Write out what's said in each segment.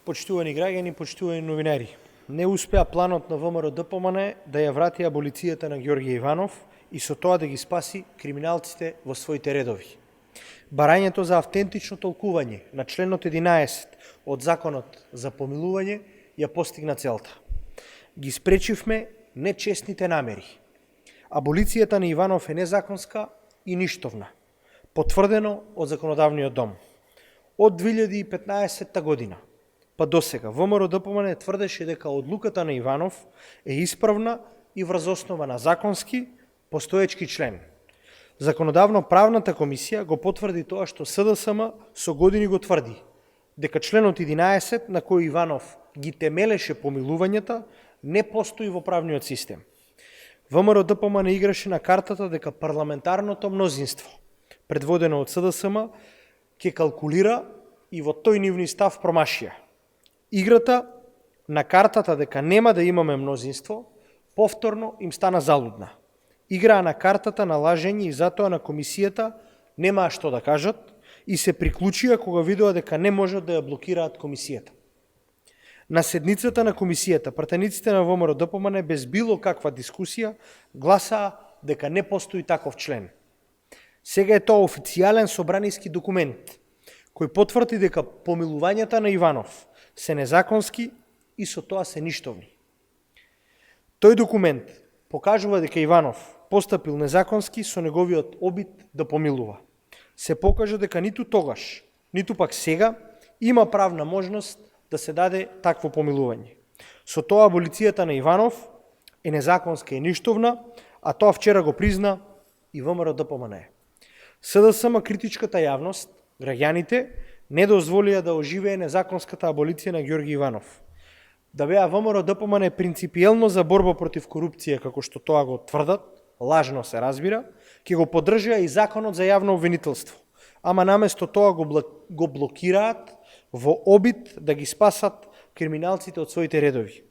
Почитувани граѓани, почитувани новинари, не успеа планот на ВМРО ДПМН да ја врати аболицијата на Ѓорѓе Иванов и со тоа да ги спаси криминалците во своите редови. Барањето за автентично толкување на членот 11 од Законот за помилување ја постигна целта. Ги спречивме нечестните намери. Аболицијата на Иванов е незаконска и ништовна, потврдено од Законодавниот дом. Од 2015 година па до сега ВМРО ДПМН тврдеше дека одлуката на Иванов е исправна и врз основа на законски постоечки член. Законодавно-правната комисија го потврди тоа што СДСМ со години го тврди, дека членот 11 на кој Иванов ги темелеше помилувањата не постои во правниот систем. ВМРО ДПМН играше на картата дека парламентарното мнозинство, предводено од СДСМ, ќе калкулира и во тој нивни став промашија. Играта на картата дека нема да имаме мнозинство, повторно им стана залудна. Играа на картата на лажење и затоа на комисијата немаа што да кажат и се приклучија кога видоа дека не можат да ја блокираат комисијата. На седницата на комисијата, пратениците на ВМРО ДПМН без било каква дискусија гласаа дека не постои таков член. Сега е тоа официјален собраниски документ кој потврди дека помилувањата на Иванов се незаконски и со тоа се ништовни. Тој документ покажува дека Иванов постапил незаконски со неговиот обид да помилува. Се покажа дека ниту тогаш, ниту пак сега има правна можност да се даде такво помилување. Со тоа аболицијата на Иванов е незаконска и ништовна, а тоа вчера го призна и ВМРО ДПМН. СДСМ критичката јавност, граѓаните, не дозволија да оживее незаконската аболиција на Ѓорѓе Иванов. Да беа ВМРО ДПМН принципиелно за борба против корупција, како што тоа го тврдат, лажно се разбира, ќе го поддржаа и Законот за јавно обвинителство, ама наместо тоа го блокираат во обид да ги спасат криминалците од своите редови.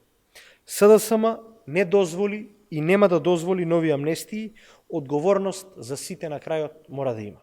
СДСМ не дозволи и нема да дозволи нови амнестии, одговорност за сите на крајот мора да има.